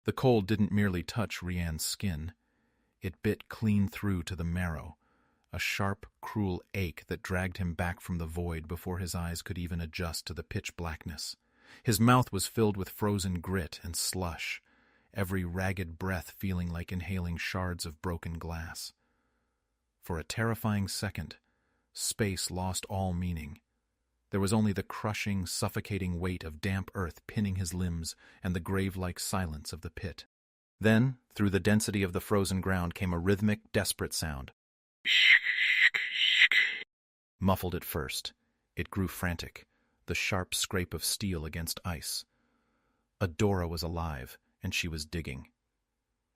The cold didn't merely touch Rian's skin. It bit clean through to the marrow, a sharp, cruel ache that dragged him back from the void before his eyes could even adjust to the pitch blackness. His mouth was filled with frozen grit and slush, every ragged breath feeling like inhaling shards of broken glass. For a terrifying second, space lost all meaning. There was only the crushing, suffocating weight of damp earth pinning his limbs and the grave-like silence of the pit. Then, through the density of the frozen ground came a rhythmic, desperate sound. Muffled at first, it grew frantic, the sharp scrape of steel against ice. Adora was alive, and she was digging.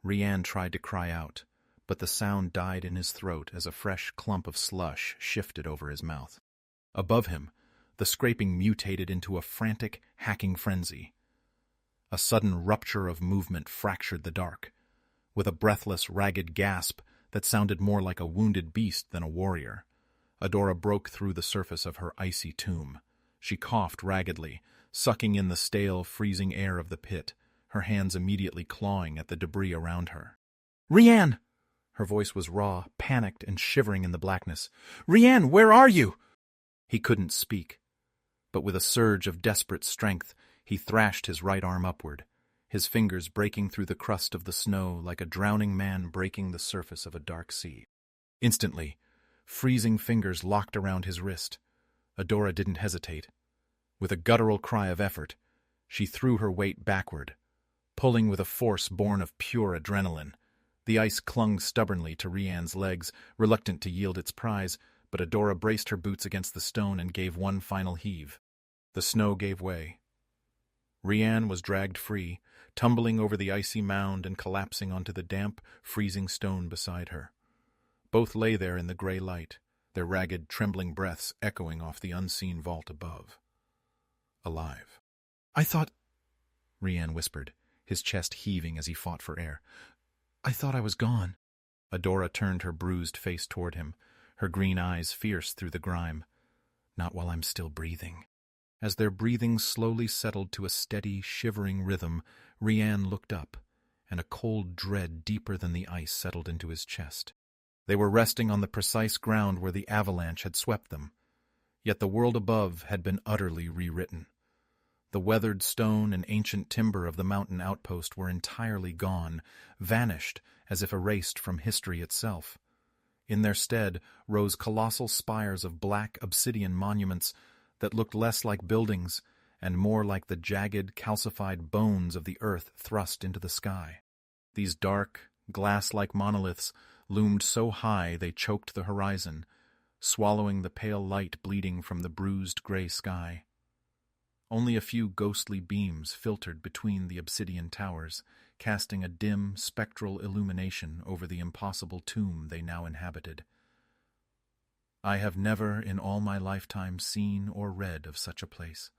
Rian tried to cry out, but the sound died in his throat as a fresh clump of slush shifted over his mouth. Above him, the scraping mutated into a frantic, hacking frenzy. A sudden rupture of movement fractured the dark. With a breathless, ragged gasp that sounded more like a wounded beast than a warrior, Adora broke through the surface of her icy tomb. She coughed raggedly, sucking in the stale, freezing air of the pit, her hands immediately clawing at the debris around her. "Rian!" Her voice was raw, panicked, and shivering in the blackness. "Rian, where are you?" He couldn't speak, but with a surge of desperate strength, he thrashed his right arm upward, his fingers breaking through the crust of the snow like a drowning man breaking the surface of a dark sea. Instantly, freezing fingers locked around his wrist. Adora didn't hesitate. With a guttural cry of effort, she threw her weight backward, pulling with a force born of pure adrenaline. The ice clung stubbornly to Rian's legs, reluctant to yield its prize, but Adora braced her boots against the stone and gave one final heave. The snow gave way. Rian was dragged free, tumbling over the icy mound and collapsing onto the damp, freezing stone beside her. Both lay there in the gray light, their ragged, trembling breaths echoing off the unseen vault above. Alive. "I thought," Rian whispered, his chest heaving as he fought for air. "I thought I was gone." Adora turned her bruised face toward him, her green eyes fierce through the grime. "Not while I'm still breathing." As their breathing slowly settled to a steady, shivering rhythm, Rian looked up, and a cold dread deeper than the ice settled into his chest. They were resting on the precise ground where the avalanche had swept them, yet the world above had been utterly rewritten. The weathered stone and ancient timber of the mountain outpost were entirely gone, vanished as if erased from history itself. In their stead rose colossal spires of black obsidian monuments that looked less like buildings and more like the jagged, calcified bones of the earth thrust into the sky. These dark, glass-like monoliths loomed so high they choked the horizon, swallowing the pale light bleeding from the bruised gray sky. Only a few ghostly beams filtered between the obsidian towers, casting a dim, spectral illumination over the impossible tomb they now inhabited. "I have never in all my lifetime seen or read of such a place,"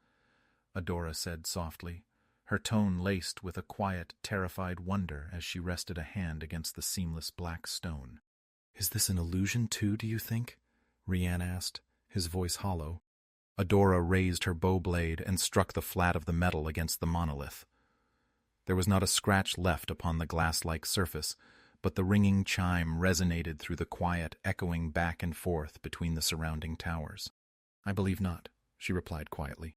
Adora said softly, her tone laced with a quiet, terrified wonder as she rested a hand against the seamless black stone. "Is this an illusion too, do you think?" Rian asked, his voice hollow. Adora raised her bow blade and struck the flat of the metal against the monolith. There was not a scratch left upon the glass-like surface, but the ringing chime resonated through the quiet, echoing back and forth between the surrounding towers. "I believe not," she replied quietly.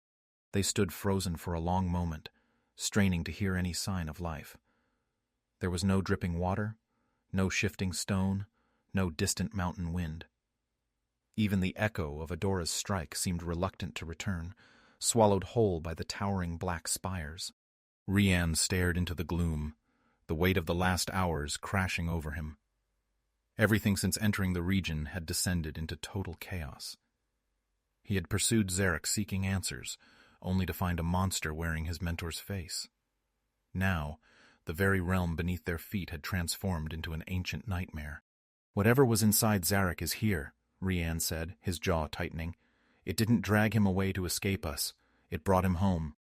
They stood frozen for a long moment, straining to hear any sign of life. There was no dripping water, no shifting stone, no distant mountain wind. Even the echo of Adora's strike seemed reluctant to return, swallowed whole by the towering black spires. Rian stared into the gloom, the weight of the last hours crashing over him. Everything since entering the region had descended into total chaos. He had pursued Zarek seeking answers, only to find a monster wearing his mentor's face. Now, the very realm beneath their feet had transformed into an ancient nightmare. "Whatever was inside Zarek is here," Rian said, his jaw tightening. "It didn't drag him away to escape us. It brought him home."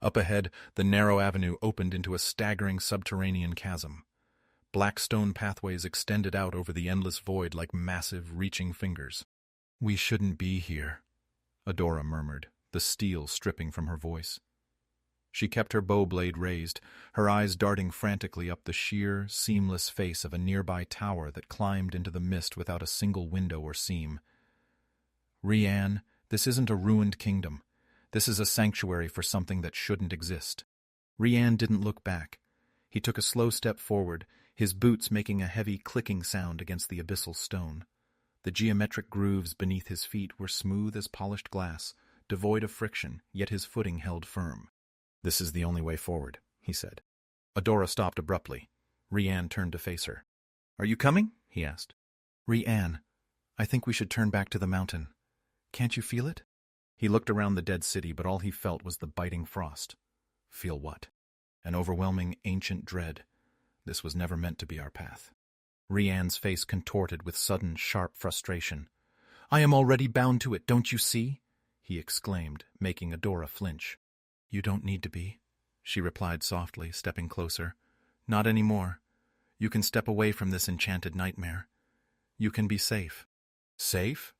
Up ahead, the narrow avenue opened into a staggering subterranean chasm. Black stone pathways extended out over the endless void like massive, reaching fingers. "We shouldn't be here," Adora murmured, the steel stripping from her voice. She kept her bow blade raised, her eyes darting frantically up the sheer, seamless face of a nearby tower that climbed into the mist without a single window or seam. "Rian, this isn't a ruined kingdom. This is a sanctuary for something that shouldn't exist." Rian didn't look back. He took a slow step forward, his boots making a heavy clicking sound against the abyssal stone. The geometric grooves beneath his feet were smooth as polished glass, devoid of friction, yet his footing held firm. "This is the only way forward," he said. Adora stopped abruptly. Rian turned to face her. "Are you coming?" he asked. "Rian, I think we should turn back to the mountain. Can't you feel it?" He looked around the dead city, but all he felt was the biting frost. Feel what? An overwhelming, ancient dread. This was never meant to be our path. Rian's face contorted with sudden, sharp frustration. "I am already bound to it, don't you see?" he exclaimed, making Adora flinch. "You don't need to be," she replied softly, stepping closer. "Not anymore. You can step away from this enchanted nightmare. You can be safe." "Safe?"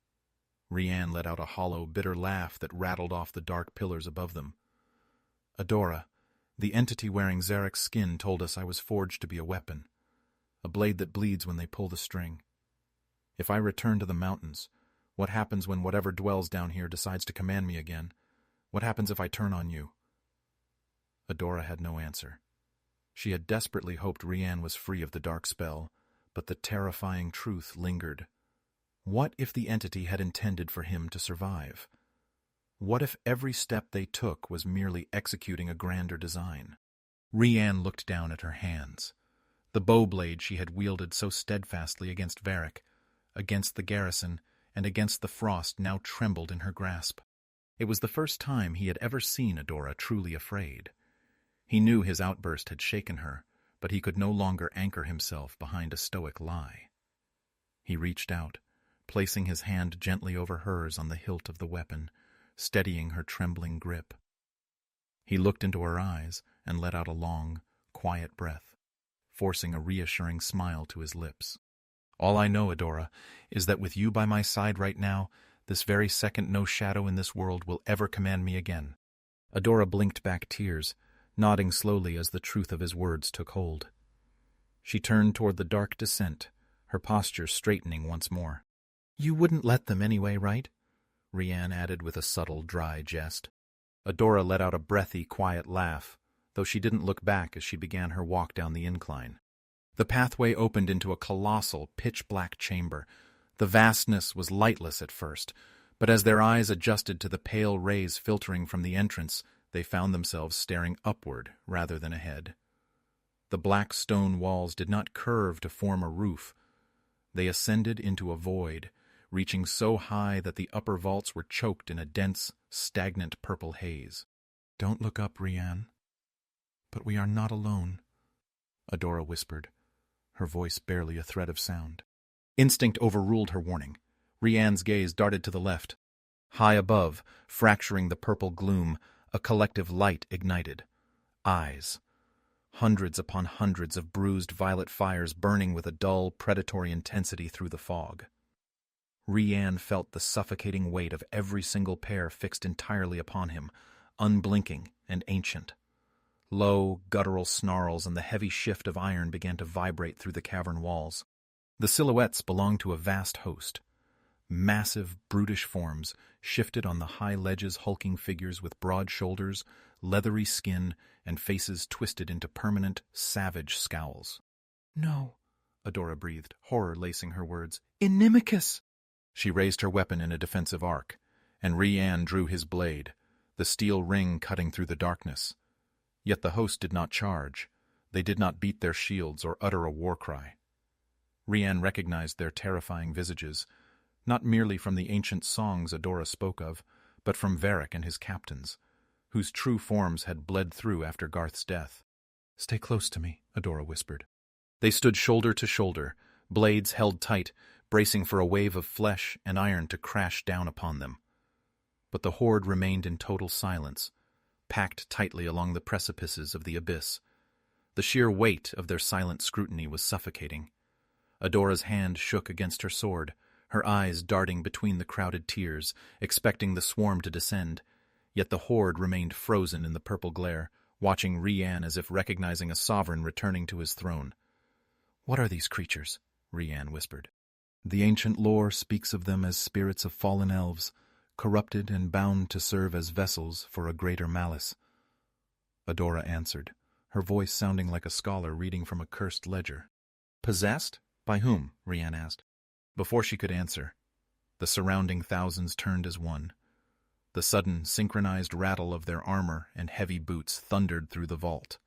Rian let out a hollow, bitter laugh that rattled off the dark pillars above them. "Adora, the entity wearing Zarek's skin told us I was forged to be a weapon, a blade that bleeds when they pull the string. If I return to the mountains, what happens when whatever dwells down here decides to command me again? What happens if I turn on you?" Adora had no answer. She had desperately hoped Rian was free of the dark spell, but the terrifying truth lingered. What if the entity had intended for him to survive? What if every step they took was merely executing a grander design? Rian looked down at her hands. The bow blade she had wielded so steadfastly against Varric, against the garrison, and against the frost now trembled in her grasp. It was the first time he had ever seen Adora truly afraid. He knew his outburst had shaken her, but he could no longer anchor himself behind a stoic lie. He reached out, placing his hand gently over hers on the hilt of the weapon, steadying her trembling grip. He looked into her eyes and let out a long, quiet breath, forcing a reassuring smile to his lips. "All I know, Adora, is that with you by my side right now, this very second no shadow in this world will ever command me again." Adora blinked back tears, nodding slowly as the truth of his words took hold. She turned toward the dark descent, her posture straightening once more. "You wouldn't let them anyway, right?" Rian added with a subtle, dry jest. Adora let out a breathy, quiet laugh, though she didn't look back as she began her walk down the incline. The pathway opened into a colossal, pitch-black chamber. The vastness was lightless at first, but as their eyes adjusted to the pale rays filtering from the entrance, they found themselves staring upward rather than ahead. The black stone walls did not curve to form a roof. They ascended into a void, reaching so high that the upper vaults were choked in a dense, stagnant purple haze. "Don't look up, Rian." "But we are not alone," Adora whispered, her voice barely a thread of sound. Instinct overruled her warning. Rian's gaze darted to the left. High above, fracturing the purple gloom, a collective light ignited. Eyes. Hundreds upon hundreds of bruised violet fires burning with a dull, predatory intensity through the fog. Rian felt the suffocating weight of every single pair fixed entirely upon him, unblinking and ancient. Low, guttural snarls and the heavy shift of iron began to vibrate through the cavern walls. The silhouettes belonged to a vast host. Massive, brutish forms shifted on the high ledges, hulking figures with broad shoulders, leathery skin, and faces twisted into permanent, savage scowls. "No," Adora breathed, horror lacing her words. "Inimicus!" She raised her weapon in a defensive arc, and Rian drew his blade, the steel ring cutting through the darkness. Yet the host did not charge. They did not beat their shields or utter a war cry. Rian recognized their terrifying visages, not merely from the ancient songs Adora spoke of, but from Varric and his captains, whose true forms had bled through after Garth's death. "Stay close to me," Adora whispered. They stood shoulder to shoulder, blades held tight, bracing for a wave of flesh and iron to crash down upon them. But the horde remained in total silence, packed tightly along the precipices of the abyss. The sheer weight of their silent scrutiny was suffocating. Adora's hand shook against her sword, her eyes darting between the crowded tiers, expecting the swarm to descend, yet the horde remained frozen in the purple glare, watching Rian as if recognizing a sovereign returning to his throne. "What are these creatures?" Rian whispered. "The ancient lore speaks of them as spirits of fallen elves, corrupted and bound to serve as vessels for a greater malice." Adora answered, her voice sounding like a scholar reading from a cursed ledger. "Possessed? By whom?" Rian asked. Before she could answer, the surrounding thousands turned as one. The sudden, synchronized rattle of their armor and heavy boots thundered through the vault.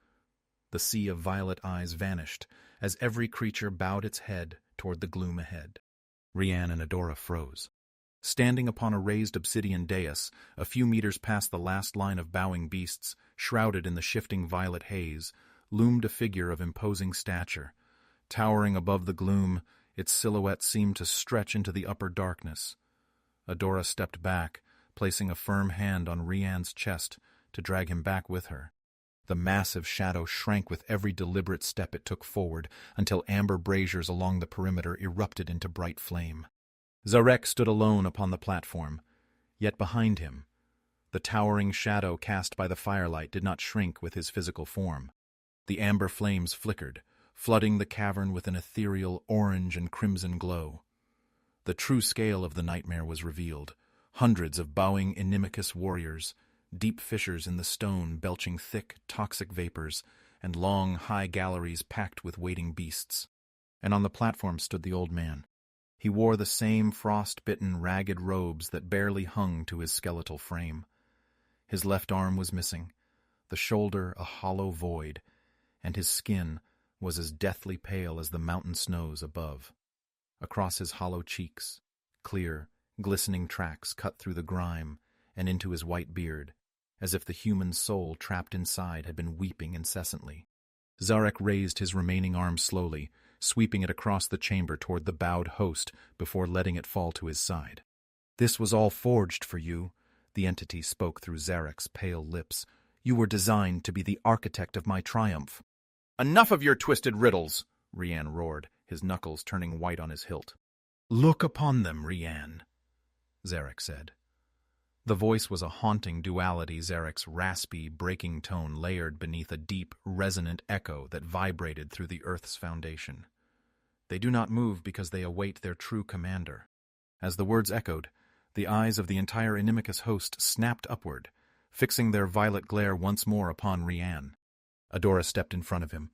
The sea of violet eyes vanished as every creature bowed its head toward the gloom ahead. Rian and Adora froze. Standing upon a raised obsidian dais, a few meters past the last line of bowing beasts, shrouded in the shifting violet haze, loomed a figure of imposing stature. Towering above the gloom, its silhouette seemed to stretch into the upper darkness. Adora stepped back, placing a firm hand on Rian's chest to drag him back with her. The massive shadow shrank with every deliberate step it took forward, until amber braziers along the perimeter erupted into bright flame. Zarek stood alone upon the platform, yet behind him, the towering shadow cast by the firelight did not shrink with his physical form. The amber flames flickered, flooding the cavern with an ethereal orange and crimson glow. The true scale of the nightmare was revealed. Hundreds of bowing inimicus warriors, deep fissures in the stone belching thick, toxic vapors, and long, high galleries packed with waiting beasts. And on the platform stood the old man. He wore the same frost-bitten, ragged robes that barely hung to his skeletal frame. His left arm was missing, the shoulder a hollow void, and his skin was as deathly pale as the mountain snows above. Across his hollow cheeks, clear, glistening tracks cut through the grime and into his white beard, as if the human soul trapped inside had been weeping incessantly. Zarek raised his remaining arm slowly, sweeping it across the chamber toward the bowed host before letting it fall to his side. "This was all forged for you," the entity spoke through Zarek's pale lips. "You were designed to be the architect of my triumph." "Enough of your twisted riddles!" Rian roared, his knuckles turning white on his hilt. "Look upon them, Rian," Zarek said. The voice was a haunting duality, Zarek's raspy, breaking tone layered beneath a deep, resonant echo that vibrated through the earth's foundation. "They do not move because they await their true commander." As the words echoed, the eyes of the entire Inimicus host snapped upward, fixing their violet glare once more upon Rian. Adora stepped in front of him.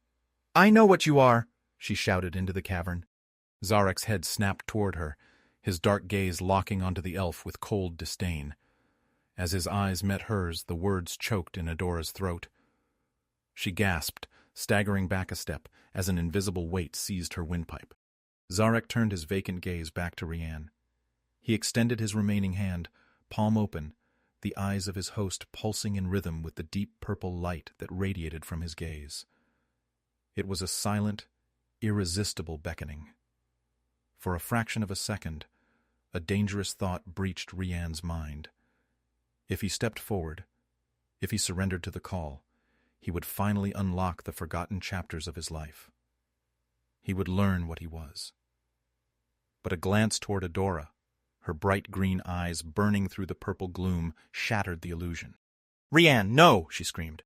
"I know what you are!" she shouted into the cavern. Zarek's head snapped toward her, his dark gaze locking onto the elf with cold disdain. As his eyes met hers, the words choked in Adora's throat. She gasped, staggering back a step as an invisible weight seized her windpipe. Zarek turned his vacant gaze back to Rian. He extended his remaining hand, palm open, the eyes of his host pulsing in rhythm with the deep purple light that radiated from his gaze. It was a silent, irresistible beckoning. For a fraction of a second, a dangerous thought breached Rian's mind. If he stepped forward, if he surrendered to the call, he would finally unlock the forgotten chapters of his life. He would learn what he was. But a glance toward Adora, her bright green eyes burning through the purple gloom, shattered the illusion. "Rian, no!" she screamed.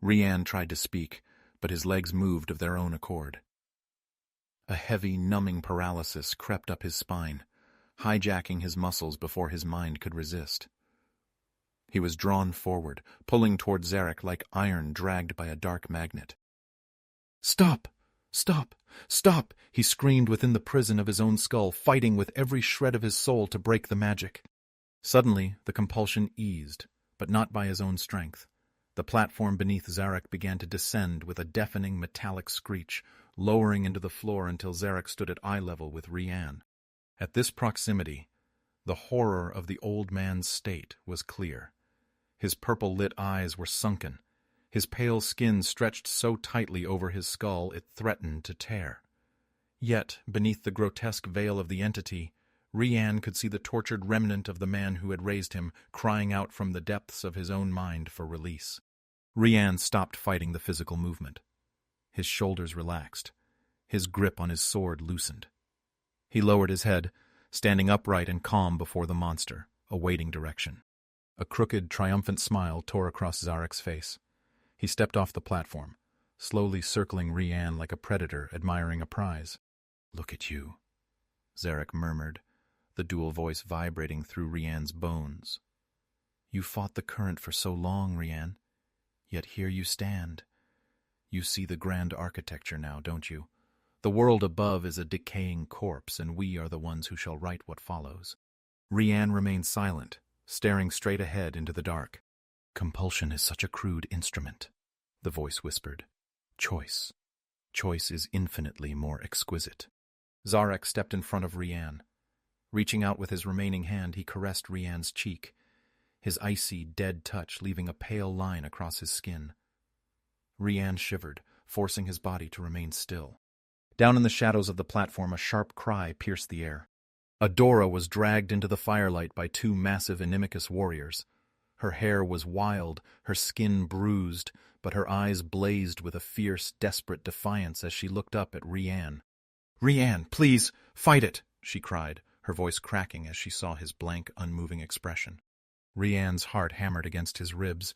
Rian tried to speak, but his legs moved of their own accord. A heavy, numbing paralysis crept up his spine, hijacking his muscles before his mind could resist. He was drawn forward, pulling toward Zarek like iron dragged by a dark magnet. "Stop! Stop! Stop!" he screamed within the prison of his own skull, fighting with every shred of his soul to break the magic. Suddenly, the compulsion eased, but not by his own strength. The platform beneath Zarek began to descend with a deafening metallic screech, lowering into the floor until Zarek stood at eye level with Rian. At this proximity, the horror of the old man's state was clear. His purple-lit eyes were sunken, his pale skin stretched so tightly over his skull it threatened to tear. Yet, beneath the grotesque veil of the entity, Rian could see the tortured remnant of the man who had raised him, crying out from the depths of his own mind for release. Rian stopped fighting the physical movement. His shoulders relaxed, his grip on his sword loosened. He lowered his head, standing upright and calm before the monster, awaiting direction. A crooked, triumphant smile tore across Zarek's face. He stepped off the platform, slowly circling Rian like a predator admiring a prize. "Look at you," Zarek murmured, the dual voice vibrating through Rian's bones. "You fought the current for so long, Rian, yet here you stand. You see the grand architecture now, don't you? The world above is a decaying corpse, and we are the ones who shall write what follows." Rian remained silent, staring straight ahead into the dark. "Compulsion is such a crude instrument," the voice whispered. "Choice. Choice is infinitely more exquisite." Zarek stepped in front of Rian. Reaching out with his remaining hand, he caressed Rian's cheek, his icy, dead touch leaving a pale line across his skin. Rian shivered, forcing his body to remain still. Down in the shadows of the platform, a sharp cry pierced the air. Adora was dragged into the firelight by two massive Inimicus warriors. Her hair was wild, her skin bruised, but her eyes blazed with a fierce, desperate defiance as she looked up at Rian. "Rian, please, fight it!" she cried, her voice cracking as she saw his blank, unmoving expression. Rian's heart hammered against his ribs,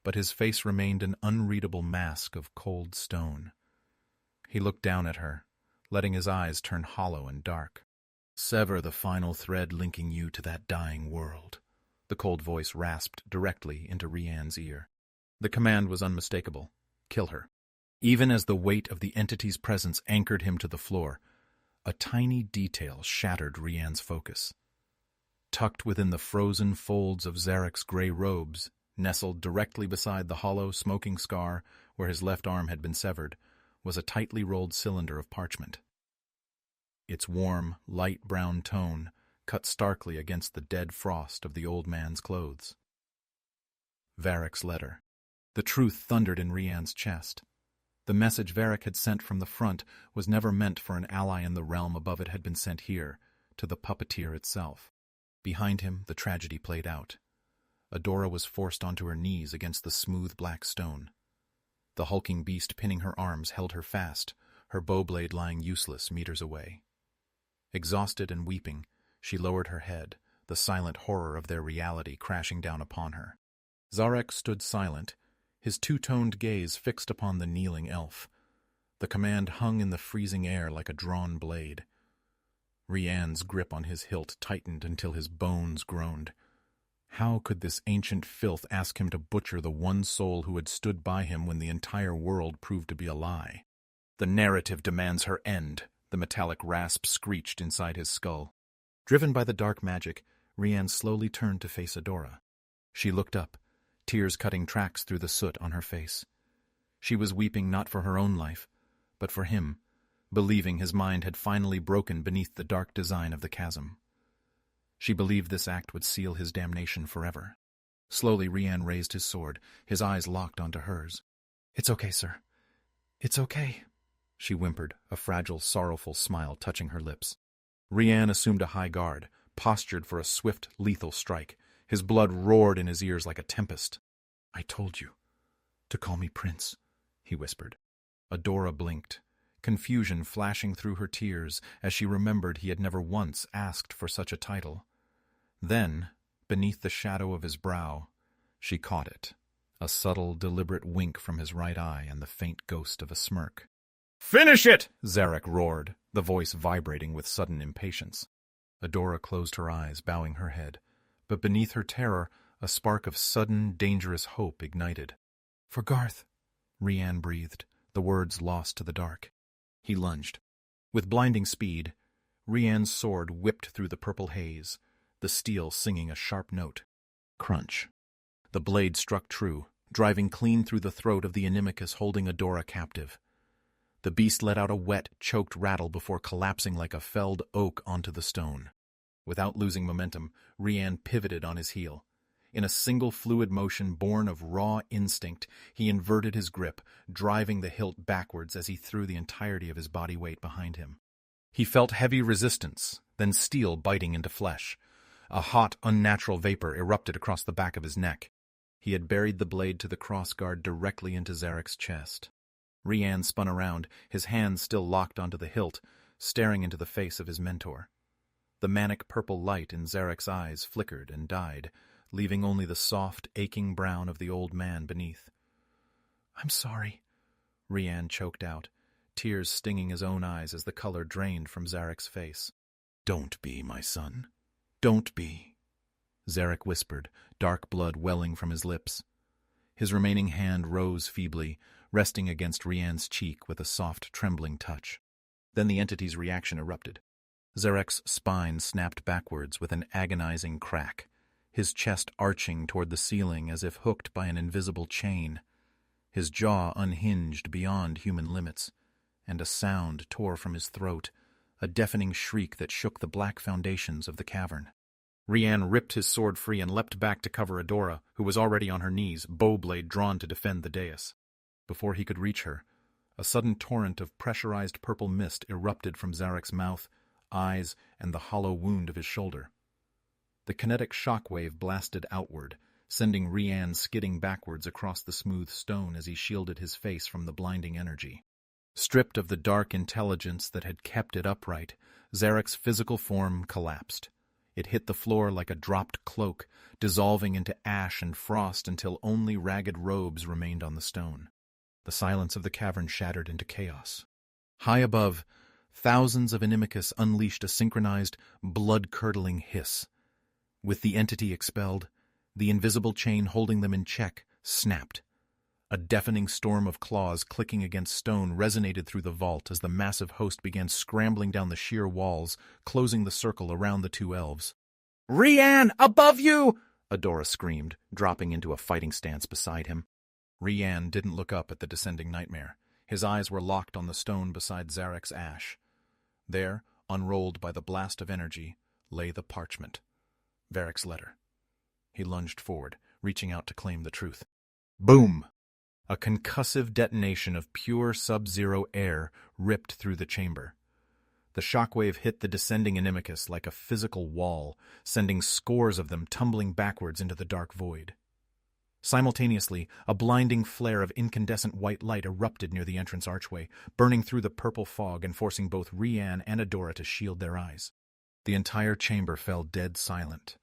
but his face remained an unreadable mask of cold stone. He looked down at her, letting his eyes turn hollow and dark. "Sever the final thread linking you to that dying world," the cold voice rasped directly into Rian's ear. The command was unmistakable. Kill her. Even as the weight of the entity's presence anchored him to the floor, a tiny detail shattered Rian's focus. Tucked within the frozen folds of Zarek's gray robes, nestled directly beside the hollow, smoking scar where his left arm had been severed, was a tightly rolled cylinder of parchment. Its warm, light brown tone cut starkly against the dead frost of the old man's clothes. Varric's letter. The truth thundered in Rian's chest. The message Varric had sent from the front was never meant for an ally in the realm above. It had been sent here, to the puppeteer itself. Behind him, the tragedy played out. Adora was forced onto her knees against the smooth black stone. The hulking beast pinning her arms held her fast, her bow blade lying useless meters away. Exhausted and weeping, she lowered her head, the silent horror of their reality crashing down upon her. Zarek stood silent, his two-toned gaze fixed upon the kneeling elf. The command hung in the freezing air like a drawn blade. Rian's grip on his hilt tightened until his bones groaned. How could this ancient filth ask him to butcher the one soul who had stood by him when the entire world proved to be a lie? "The narrative demands her end," the metallic rasp screeched inside his skull. Driven by the dark magic, Rian slowly turned to face Adora. She looked up, tears cutting tracks through the soot on her face. She was weeping not for her own life, but for him, believing his mind had finally broken beneath the dark design of the chasm. She believed this act would seal his damnation forever. Slowly Rian raised his sword, his eyes locked onto hers. "It's okay, sir. It's okay," she whimpered, a fragile, sorrowful smile touching her lips. Rian assumed a high guard, postured for a swift, lethal strike. His blood roared in his ears like a tempest. "I told you to call me Prince," he whispered. Adora blinked, confusion flashing through her tears as she remembered he had never once asked for such a title. Then, beneath the shadow of his brow, she caught it, a subtle, deliberate wink from his right eye and the faint ghost of a smirk. "Finish it!" Zarek roared, the voice vibrating with sudden impatience. Adora closed her eyes, bowing her head, but beneath her terror, a spark of sudden, dangerous hope ignited. "For Garth," Rian breathed, the words lost to the dark. He lunged. With blinding speed, Rian's sword whipped through the purple haze, the steel singing a sharp note. Crunch. The blade struck true, driving clean through the throat of the Inimicus holding Adora captive. The beast let out a wet, choked rattle before collapsing like a felled oak onto the stone. Without losing momentum, Rian pivoted on his heel. In a single fluid motion born of raw instinct, he inverted his grip, driving the hilt backwards as he threw the entirety of his body weight behind him. He felt heavy resistance, then steel biting into flesh. A hot, unnatural vapor erupted across the back of his neck. He had buried the blade to the crossguard directly into Zarek's chest. Rian spun around, his hands still locked onto the hilt, staring into the face of his mentor. The manic purple light in Zarek's eyes flickered and died, leaving only the soft, aching brown of the old man beneath. "I'm sorry," Rian choked out, tears stinging his own eyes as the color drained from Zarek's face. "Don't be, my son. Don't be," Zarek whispered, dark blood welling from his lips. His remaining hand rose feebly, resting against Rian's cheek with a soft, trembling touch. Then the entity's reaction erupted. Zarek's spine snapped backwards with an agonizing crack, his chest arching toward the ceiling as if hooked by an invisible chain. His jaw unhinged beyond human limits, and a sound tore from his throat, a deafening shriek that shook the black foundations of the cavern. Rian ripped his sword free and leapt back to cover Adora, who was already on her knees, bow blade drawn to defend the dais. Before he could reach her, a sudden torrent of pressurized purple mist erupted from Zarek's mouth, eyes, and the hollow wound of his shoulder. The kinetic shockwave blasted outward, sending Rian skidding backwards across the smooth stone as he shielded his face from the blinding energy. Stripped of the dark intelligence that had kept it upright, Zarek's physical form collapsed. It hit the floor like a dropped cloak, dissolving into ash and frost until only ragged robes remained on the stone. The silence of the cavern shattered into chaos. High above, thousands of Inimicus unleashed a synchronized, blood-curdling hiss. With the entity expelled, the invisible chain holding them in check snapped. A deafening storm of claws clicking against stone resonated through the vault as the massive host began scrambling down the sheer walls, closing the circle around the two elves. "Rian, above you!" Adora screamed, dropping into a fighting stance beside him. Rian didn't look up at the descending nightmare. His eyes were locked on the stone beside Zarek's ash. There, unrolled by the blast of energy, lay the parchment. Varric's letter. He lunged forward, reaching out to claim the truth. Boom! A concussive detonation of pure sub-zero air ripped through the chamber. The shockwave hit the descending Inimicus like a physical wall, sending scores of them tumbling backwards into the dark void. Simultaneously, a blinding flare of incandescent white light erupted near the entrance archway, burning through the purple fog and forcing both Rian and Adora to shield their eyes. The entire chamber fell dead silent.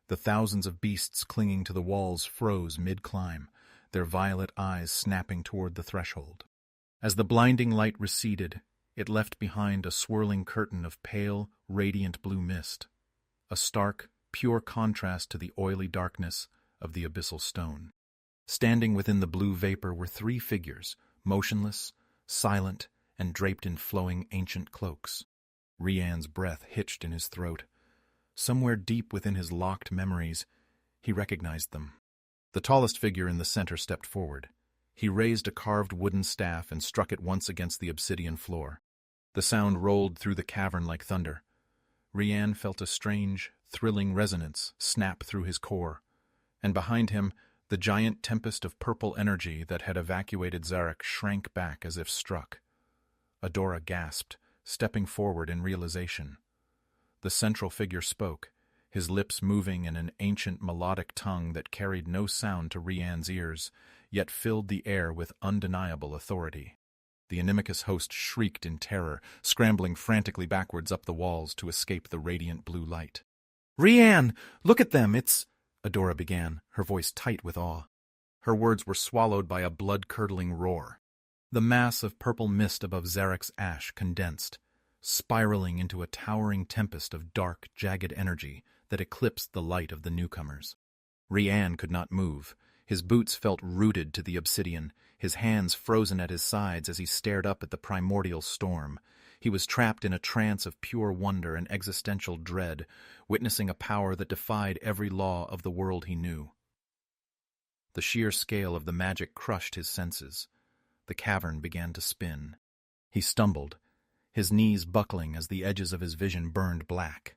The thousands of beasts clinging to the walls froze mid-climb, their violet eyes snapping toward the threshold. As the blinding light receded, it left behind a swirling curtain of pale, radiant blue mist, a stark, pure contrast to the oily darkness of the abyssal stone. Standing within the blue vapor were three figures, motionless, silent, and draped in flowing ancient cloaks. Rian's breath hitched in his throat. Somewhere deep within his locked memories, he recognized them. The tallest figure in the center stepped forward. He raised a carved wooden staff and struck it once against the obsidian floor. The sound rolled through the cavern like thunder. Rian felt a strange, thrilling resonance snap through his core, and behind him, the giant tempest of purple energy that had evacuated Zarek shrank back as if struck. Adora gasped, stepping forward in realization. The central figure spoke, his lips moving in an ancient melodic tongue that carried no sound to Rian's ears, yet filled the air with undeniable authority. The Inimicus host shrieked in terror, scrambling frantically backwards up the walls to escape the radiant blue light. "Rian, look at them, it's—" Adora began, her voice tight with awe. Her words were swallowed by a blood-curdling roar. The mass of purple mist above Zarek's ash condensed, spiraling into a towering tempest of dark, jagged energy that eclipsed the light of the newcomers. Rian could not move. His boots felt rooted to the obsidian, his hands frozen at his sides as he stared up at the primordial storm. He was trapped in a trance of pure wonder and existential dread, witnessing a power that defied every law of the world he knew. The sheer scale of the magic crushed his senses. The cavern began to spin. He stumbled, his knees buckling as the edges of his vision burned black.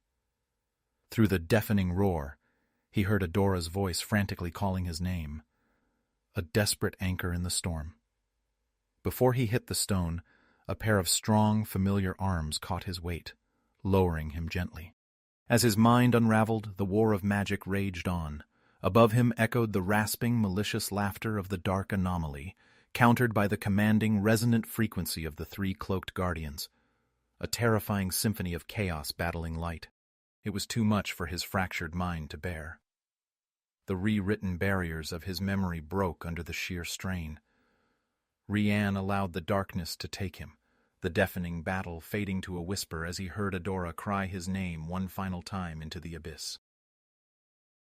Through the deafening roar, he heard Adora's voice frantically calling his name. A desperate anchor in the storm. Before he hit the stone, a pair of strong, familiar arms caught his weight, lowering him gently. As his mind unraveled, the war of magic raged on. Above him echoed the rasping, malicious laughter of the dark anomaly, countered by the commanding, resonant frequency of the three cloaked guardians. A terrifying symphony of chaos battling light. It was too much for his fractured mind to bear. The rewritten barriers of his memory broke under the sheer strain. Rian allowed the darkness to take him, the deafening battle fading to a whisper as he heard Adora cry his name one final time into the abyss.